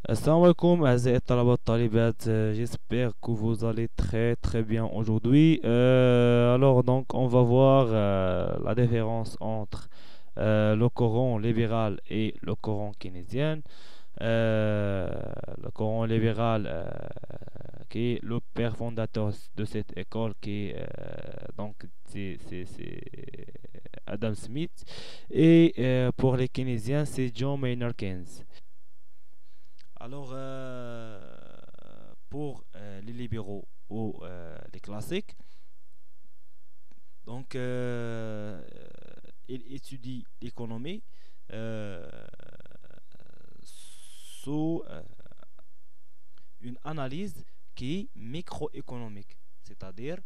Assalamu alaikum, أعزائي الطلبة والطالبات. J'espère que vous allez très très bien aujourd'hui. Alors donc on va voir la différence entre le Coran libéral et le Coran keynésien. Euh, le Coran libéral qui est le père fondateur de cette école qui est donc c'est Adam Smith, et pour les keynésiens c'est John Maynard Keynes. Alors, pour les libéraux ou les classiques, donc ils étudient l'économie euh, sous une analyse qui est microéconomique, c'est-à-dire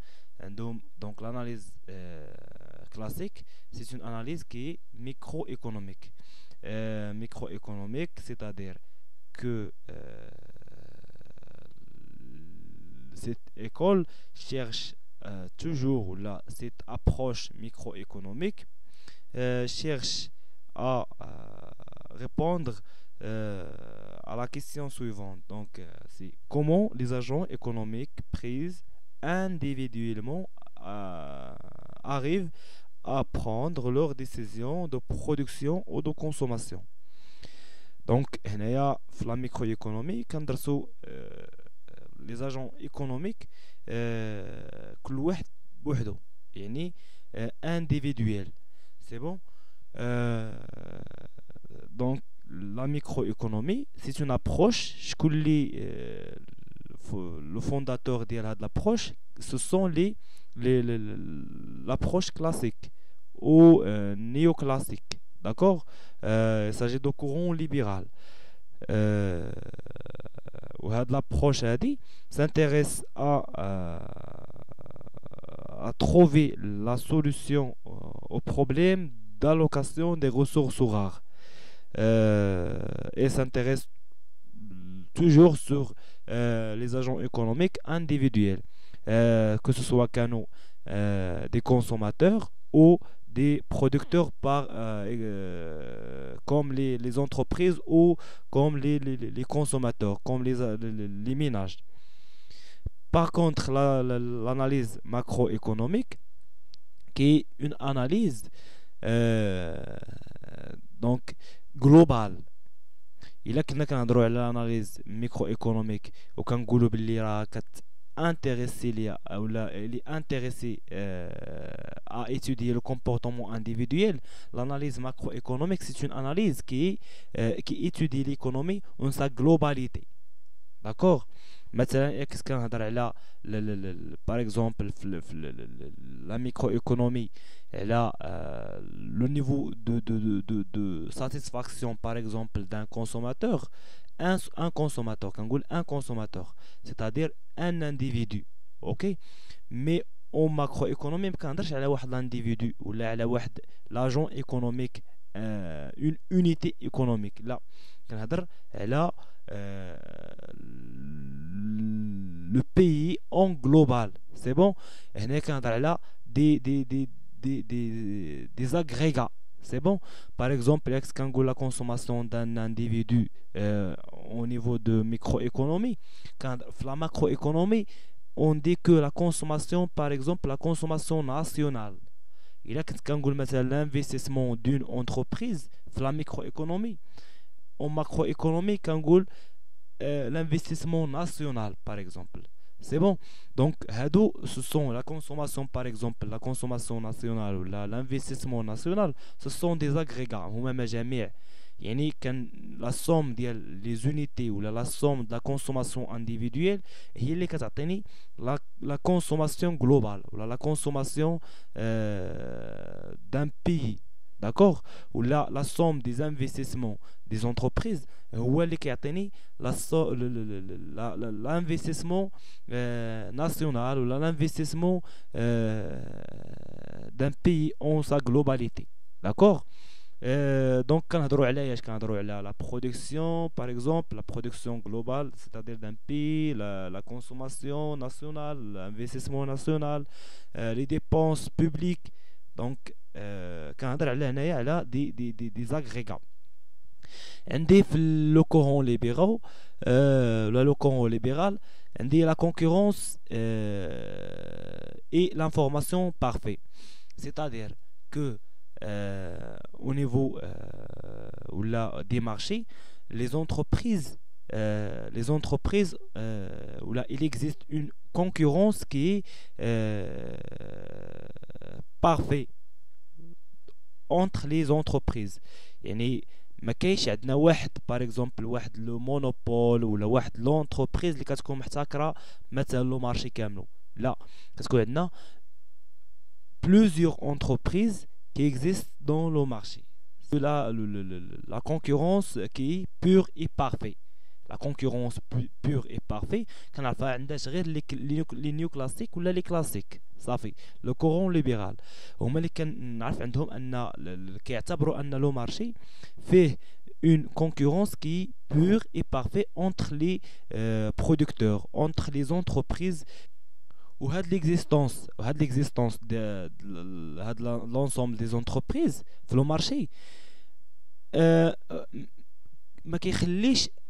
donc l'analyse classique, c'est une analyse qui est microéconomique. Microéconomique, c'est-à-dire que cette école cherche toujours là, cette approche microéconomique cherche à répondre à la question suivante. Donc, c'est comment les agents économiques pris individuellement arrivent à prendre leurs décisions de production ou de consommation. Donc, هنايا في la microéconomie كندرسوا les agents économiques كل واحد بوحده يعني individuel. C'est bon. Euh, donc la microéconomie c'est une approche شكون اللي le fondateur de l'approche ce sont l'approche classique ou néoclassique, d'accord. Il s'agit de courant libéral. Euh, l'approche هذه s'intéresse à trouver la solution au problème d'allocation des ressources rares, et s'intéresse toujours sur les agents économiques individuels, que ce soit canaux des consommateurs ou des producteurs comme les entreprises ou comme les consommateurs, comme les ménages. Par contre, l'analyse macroéconomique, qui est une analyse euh, donc globale. الا كنا كنهضروا على الاناليز ميكرو ايكونوميك وكنقولوا باللي راه انتريسي ليا او لا اللي انتريسي à étudier le comportement individuel. L'analyse macroéconomique c'est une analyse qui étudie l'économie dans sa globalité, d'accord. مثلا كنت كنهضر على par exemple la microéconomie على le niveau de satisfaction par exemple d'un consommateur. Un consommateur كنقول un consommateur c'est-à-dire un individu, ok. mais au macroéconomie ما كنهضرش على واحد l'individu ولا على واحد l'agent économique, une unité économique. لا كنهضر على euh, le pays en global. C'est bon. هنا كنهضر على des agrégats. C'est bon. Par exemple, quand la consommation d'un individu au niveau de microéconomie, quand la macroéconomie, on dit que la consommation, par exemple, la consommation nationale. Et là, quand l'investissement d'une entreprise, la microéconomie, en macroéconomie, quand l'investissement national, par exemple. C'est bon. Donc, ce sont la consommation, par exemple, la consommation nationale ou l'investissement national, ce sont des agrégats. هما جميع يعني كان la somme ديال les unités ou la somme de la consommation individuelle هي اللي كتعطيني la consommation globale ou la consommation d'un pays, d'accord. ou la somme des investissements des entreprises هو اللي كيعطيني l'investissement national ou l'investissement d'un pays en sa globalité, d'accord. Donc كنهضروا على اش كنهضروا على la production par exemple, la production globale c'est-à-dire d'un pays, la consommation nationale, l'investissement national, les dépenses publiques. donc كنهضر على هنايا على des agrégats. عندي في le courant libéral le courant libéral عندي la concurrence et l'information parfait, c'est-à-dire que au niveau ou là, des marchés, les entreprises où là, il existe une concurrence qui est parfaite entre les entreprises. يعني ما كاينش عندنا واحد باغ اكزومبل واحد لو مونوبول ولا واحد لونتربريز اللي كتكون محتكره مثلا لو مارشي كاملو. لا، كتكون عندنا plusieurs entreprises qui existent dans le marché. La concurrence qui est pure et parfaite. La concurrence pure et parfaite كنعرفها عندها غير لي نيو كلاسيك ولا لي كلاسيك صافي. لو كورون ليبرال هما اللي كنعرف عندهم ان كيعتبروا ان لو مارشي فيه une concurrence qui est pure et parfaite entre les producteurs, entre les entreprises. وهاد l'existence de l'ensemble des entreprises في لو مارشي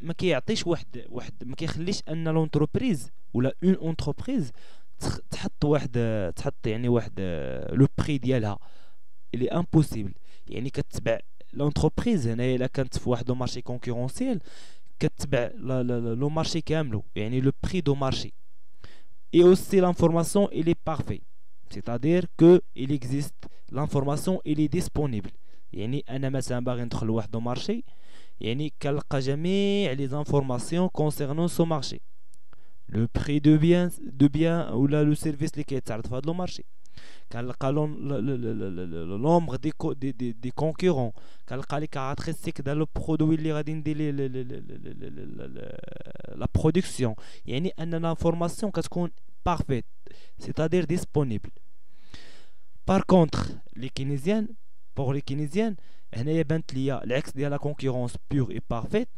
ما كيعطيش واحد ما كيخليش ان لونتربريز ولا اون انتربريز تحط يعني واحد لو بري ديالها اللي امبوسيبل. يعني كتبع لونتربريز هنايا الا كانت في واحد لو مارشي كونكورونسيال كتبع لو مارشي كاملو، يعني لو بري دو مارشي. Et aussi l'information elle est parfaite, c'est-à-dire que il existe l'information elle est disponible. يعني انا مثلا باغي ندخل لواحد المارشي يعني كنلقى جميع لي زانفورماسيون كونسيرنون سو مارشي، لو بري دو بيان ولا لو سيرفيس اللي كيتعرض في هذا لو مارشي، كنلقى لومبر دي كونكورون، كنلقى لي كاركتيرستيك ديال لو برودوي اللي غادي ندير لا برودكسيون. يعني ان لانفورماسيون كتكون بارفيت c'est-à-dire disponible. Par contre les keynésiens pour les keynésiens هنايا بانت ليا العكس ديال لا concurrence pure et parfaite.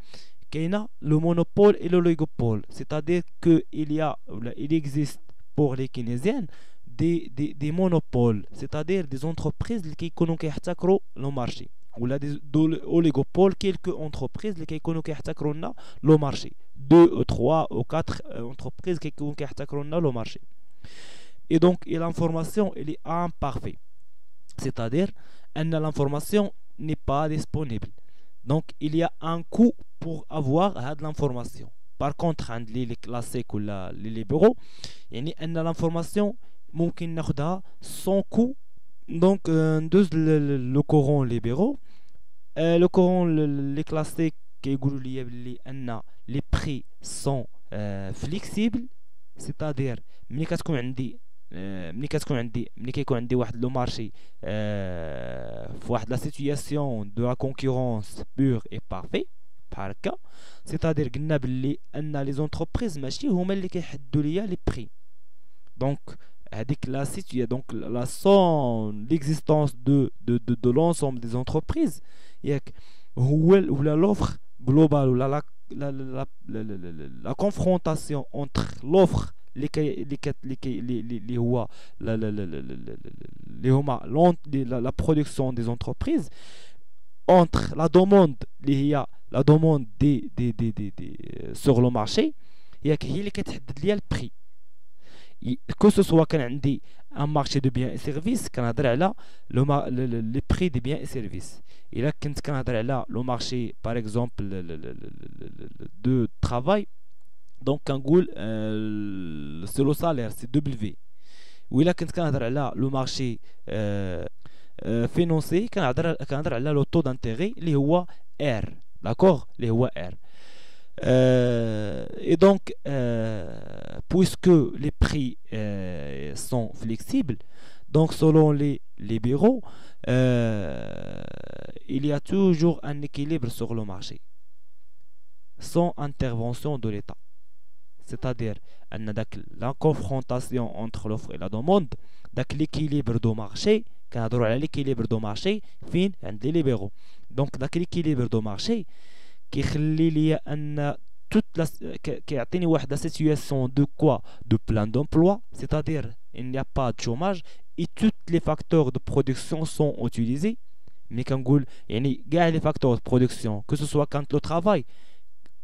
كاينه le monopole et l'oligopole, c'est-à-dire que il existe pour les keynésiens des monopoles, c'est-à-dire des entreprises اللي كيكونوا كيحتكروا لو مارشي، ولا des oligopoles quelques entreprises اللي كيكونوا كيحتكروا لنا لو مارشي، 2 ou 3 ou 4 entreprises كيكونوا كيحتكروا لنا لو مارشي. Et donc l'information elle est imparfaite, c'est-à-dire que l'information n'est pas disponible. Donc il y a un coût pour avoir l'information. Par contre عند les classiques ou les libéraux يعني ان l'information ممكن ناخدها sans coût. Donc ندوز le courant libéraux. Le courant les classiques كيقولوا لي بلي ان les prix sont flexibles, c'est-à-dire ملي كيكون عندي واحد لو مارشي في واحد لا سيتوياسيون دو لا كونكورونس بور اي بارفي بحال هكا، c'est-à-dire قلنا بلي ان لي زونتربريز ماشي هما اللي كيحدوا ليا لي بري. دونك هذيك لا سيتويا دونك لا سون ليكزيستونس دو لونسومبل دي زونتربريز ياك هو ولا لوفر جلوبال ولا لا كونفرونطاسيون انتر لوفر اللي هو اللي هما la production des entreprises entre la demande اللي هي la demande sur le marché هي اللي كتحدد ليا البري. كو سو سوا كان عندي ان مارشي دو بيان اي سيرفيس كنهضر على لي بري دي بيان اي سيرفيس. الا كنت كنهضر على لو مارشي باغ اكزومبل دو ترافاي دونك كنقول سي لو سالير سي دبليو. وإلا كنت كنهضر على لو مارشي فينونسي كنهضر على لو طو دانتيغي اللي هو ار، داكوغ، اللي هو ار. Et donc puisque les prix sont flexibles, donc selon les libéraux il y a toujours un équilibre sur le marché sans intervention de l'État. C'est-à-dire la confrontation entre l'offre et la demande, l'équilibre du marché, quand on a l'équilibre du marché, fin عند les libéraux. Donc l'équilibre du marché كيخلي لي ان كيعطيني واحد لا سيتوياسيون دو كوا دو بلان d'emploi, c'est-à-dire il n'y a pas de chômage et tous les facteurs de production sont utilisés, ملي كنقول يعني كاع لي فاكتور برودكسيون كو سو سوا كانت لو ترافاي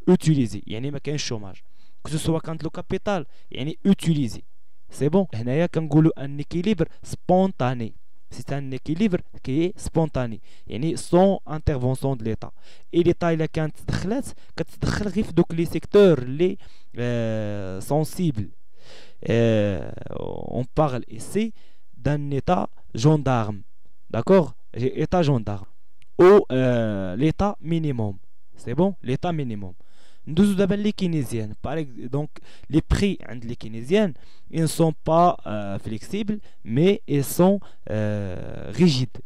اوتيليزي يعني ما كاينش شوماج كو سو سوا كانت لو كابيتال يعني اوتيليزي سي بون هنايا كنقولوا ان اكيليبر سبونتاني c'est un équilibre qui est spontané يعني sans intervention de l'état et l'état الا كانت تدخلات كتدخل غير في دوك لي سيكتور لي sensibles on parle ici d'un état gendarme d'accord état gendarme ou l'état minimum c'est bon l'état minimum ندوزو دابا لي كينيزيان donc les prix عند les keynésiennes ils ne sont pas flexibles mais ils sont rigides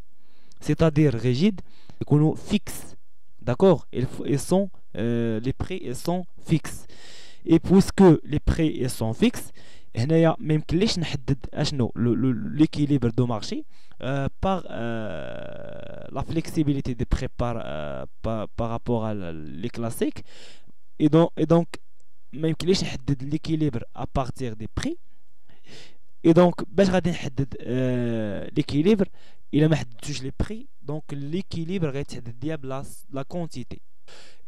c'est-à-dire rigides يكونوا fixes d'accord ils sont les prix ils sont fixes et puisque les prix ils sont fixes هنايا ما يمكنليش نحدد اشنو l'équilibre du marché par la flexibilité des prix par rapport à les classiques et donc ما يمكنليش نحدد l'équilibre à partir des prix et donc باش غادي نحدد l'équilibre الا ما حددتوش les prix donc l'équilibre غيتحدد ديال la quantité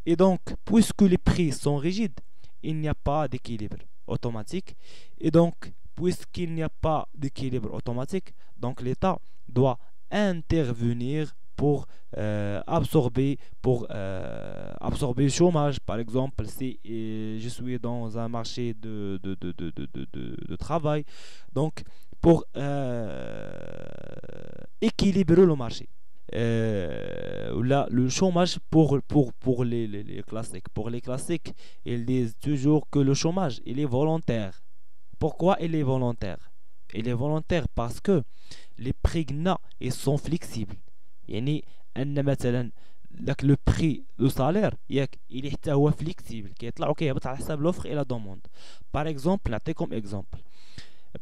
et donc puisque les prix sont rigides il n'y a pas d'équilibre automatique et donc puisqu'il n'y a pas d'équilibre automatique donc l'État doit intervenir pour absorber le chômage par exemple si je suis dans un marché de travail donc pour équilibrer le marché là, le chômage pour les classiques. Pour les classiques, ils disent toujours que le chômage, il est volontaire. Pourquoi il est volontaire? Il est volontaire parce que les prix ils sont flexibles. يعني أن مثلا le prix du salaire il est flexible كيطلع وكيهبط على حساب l'offre et la demande. Par exemple, نعطيكم exemple.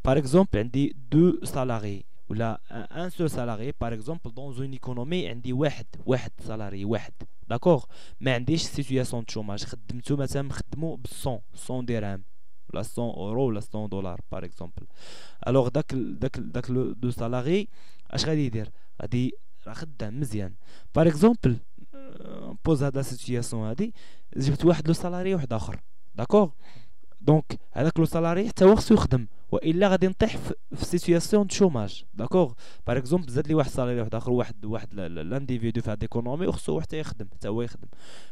Par exemple, عندي deux salariés ولا un seul salarié par exemple dans une économie عندي واحد salarié واحد d'accord ما عنديش situation de chômage خدمته مثلا نخدمو ب 100 درهم ولا 100 euro ولا 100 دولار par exemple alors داك لو salarié اش غادي يدير غادي راه خدام مزيان par exemple بوز هاد لا سيتوياسيون هادي جبت واحد لو salarié واحد اخر d'accord دونك هذاك لو سالاري حتى هو خصو يخدم والا غادي نطيح في سيتوياسيون دو شوماج داكوغ باغ اكزومبل زاد لي واحد سالاري واحد اخر واحد لانديفيدو في هاد ايكونومي وخصو حتى يخدم حتى هو يخدم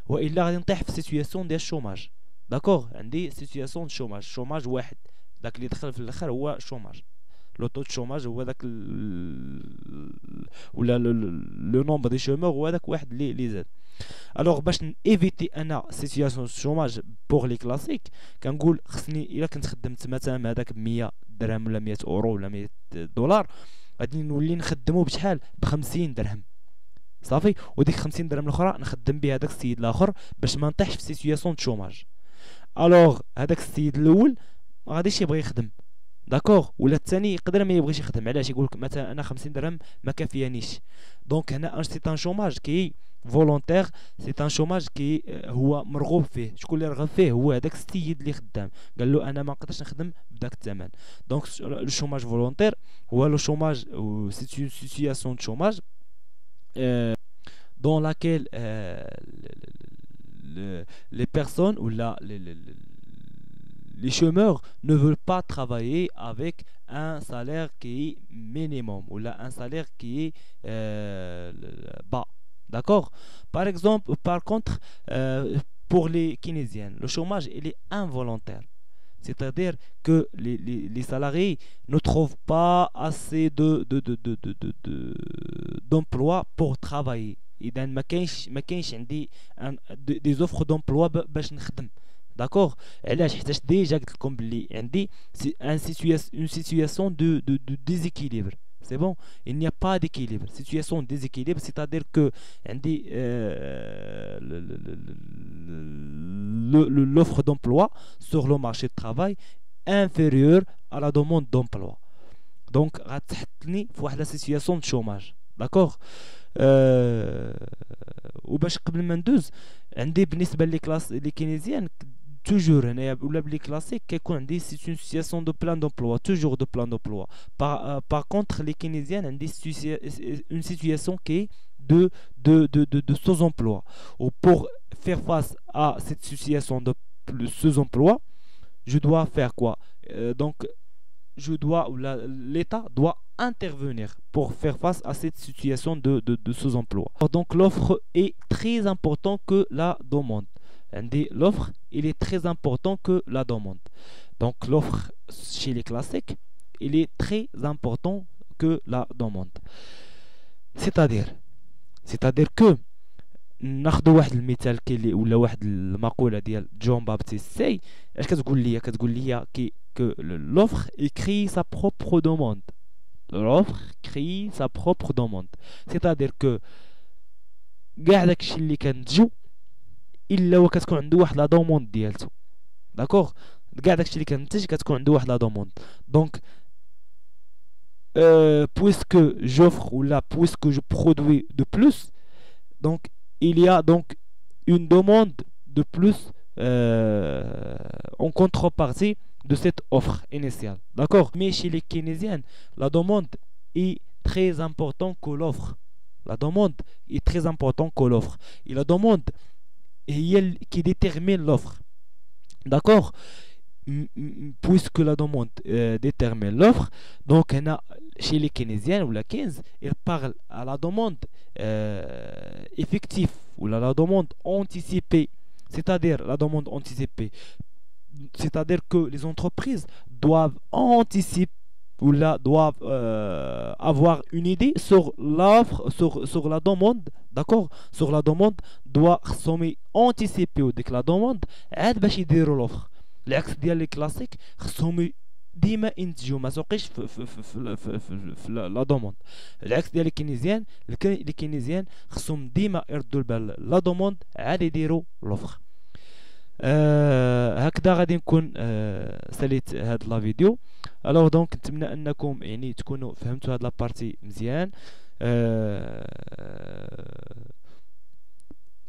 والا غادي نطيح في سيتوياسيون ديال الشوماج داكوغ عندي سيتوياسيون دو شوماج شوماج واحد داك اللي دخل في الاخر هو شوماج لو طو دو شوماج هو داك ولا لو نومبر دي شومور هو داك واحد اللي زاد alors باش نيفيتي انا سيتوياسيون شوماج بوغ لي كلاسيك كنقول خصني الا كنت خدمت مثلا هذاك ب 100 درهم ولا 100 اورو ولا 100 دولار غادي نولي نخدمو بشحال ب 50 درهم صافي وديك 50 درهم الاخرى نخدم بها هذاك السيد الاخر باش ما نطيحش في سيتوياسيون شوماج الوغ هذاك السيد الاول ما غاديش يبغي يخدم داكوغ ولا الثاني يقدر ما يبغيش يخدم علاش يقول لك مثلا انا 50 درهم ما كافيانيش دونك هنا سي ان شوماج كي فولونتير سي ان شوماج كي هو مرغوب فيه شكون اللي رغب فيه هو هذاك السيد اللي خدام قال له انا ما نقدرش نخدم بداك الثمن دونك لو شوماج فولونتير هو لو شوماج سي سيتوياسيون دو شوماج dans laquelle les personnes ou les chômeurs ne veulent pas travailler avec un salaire qui est minimum ou là un salaire qui est bas. D'accord? Par exemple, par contre, pour les keynésiennes, le chômage il est involontaire. C'est-à-dire que les salariés ne trouvent pas assez d'emplois pour travailler. إذا ما كاينش عندي des offres d'emploi باش نخدم. D'accord? علاش حيتاش ديجا قلت لكم بلي عندي une situation de déséquilibre. C'est bon? Il n'y a pas d'équilibre. Situation de déséquilibre, c'est-à-dire que عندي l'offre d'emploi sur le marché de travail inférieure à la demande d'emploi. Donc غتحطني في واحد لا سيتوياسيون دو شوماج. D'accord? وباش قبل ما ندوز عندي بالنسبه لي كلاس لي كينيزيان toujours هنايا ولا بلي كلاسيك كيكون عندي سي اون سيتوياسيون دو بلان دومبلوا toujours دو بلان دومبلوا par contre les keynésiennes عندي une situation qui est de sous-emploi. Ou pour faire face à cette situation de sous-emploi, je dois faire quoi? Donc, l'État doit intervenir pour faire face à cette situation de sous-emploi. Donc, l'offre est très importante que la demande. L'offre, il est très important que la demande. Donc, l'offre chez les classiques, il est très important que la demande. C'est-à-dire, c'est-à-dire que ناخذ واحد المثال كي ولا واحد المقوله ديال جون بابتيست سي اش كتقول لي que l'offre crée sa propre demande. L'offre crée sa propre demande. C'est-à-dire que كاع داكشي اللي كنتجو الا وكتكون عنده واحد لا دوموند ديالته. داكوغ كاع داكشي اللي كنتج كتكون عنده واحد لا دوموند. دونك puisque j'offre ou là puisque je produis de plus, donc il y a donc une demande de plus en contrepartie de cette offre initiale. D'accord? Mais chez les keynésiens, la demande est très importante que l'offre. La demande est très importante que l'offre. Et la demande est elle qui détermine l'offre. D'accord? Puisque la demande détermine l'offre, donc chez les keynésiens ou la Keynes, ils parlent à la demande effective ou la demande anticipée, c'est-à-dire la demande anticipée, c'est-à-dire que les entreprises doivent anticiper ou là doivent avoir une idée sur l'offre, sur la demande, d'accord, sur la demande doit anticiper ou dès que la demande عاد باش يديروا l'offre. العكس ديال لي كلاسيك خصهم ديما ينتجوا ما سوقيش في لا دوموند. العكس ديال لي كينيزيان خصهم ديما يردوا البال لا دوموند عاد يديروا لوفر. هكذا غادي نكون ساليت هاد لا فيديو. الوغ دونك نتمنى انكم يعني تكونوا فهمتوا هاد لا بارتي مزيان.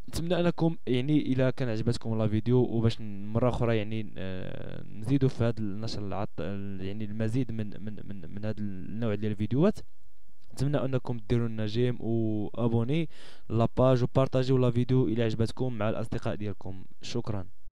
نتمنى انكم يعني الى كان عجبتكم لا فيديو وباش مره اخرى يعني نزيدوا في هذا النشر يعني المزيد من هذا النوع ديال الفيديوهات. نتمنى انكم ديروا لنا جيم وابوني لاباج وبارطاجيو لا فيديو الى عجبتكم مع الاصدقاء ديالكم. شكرا.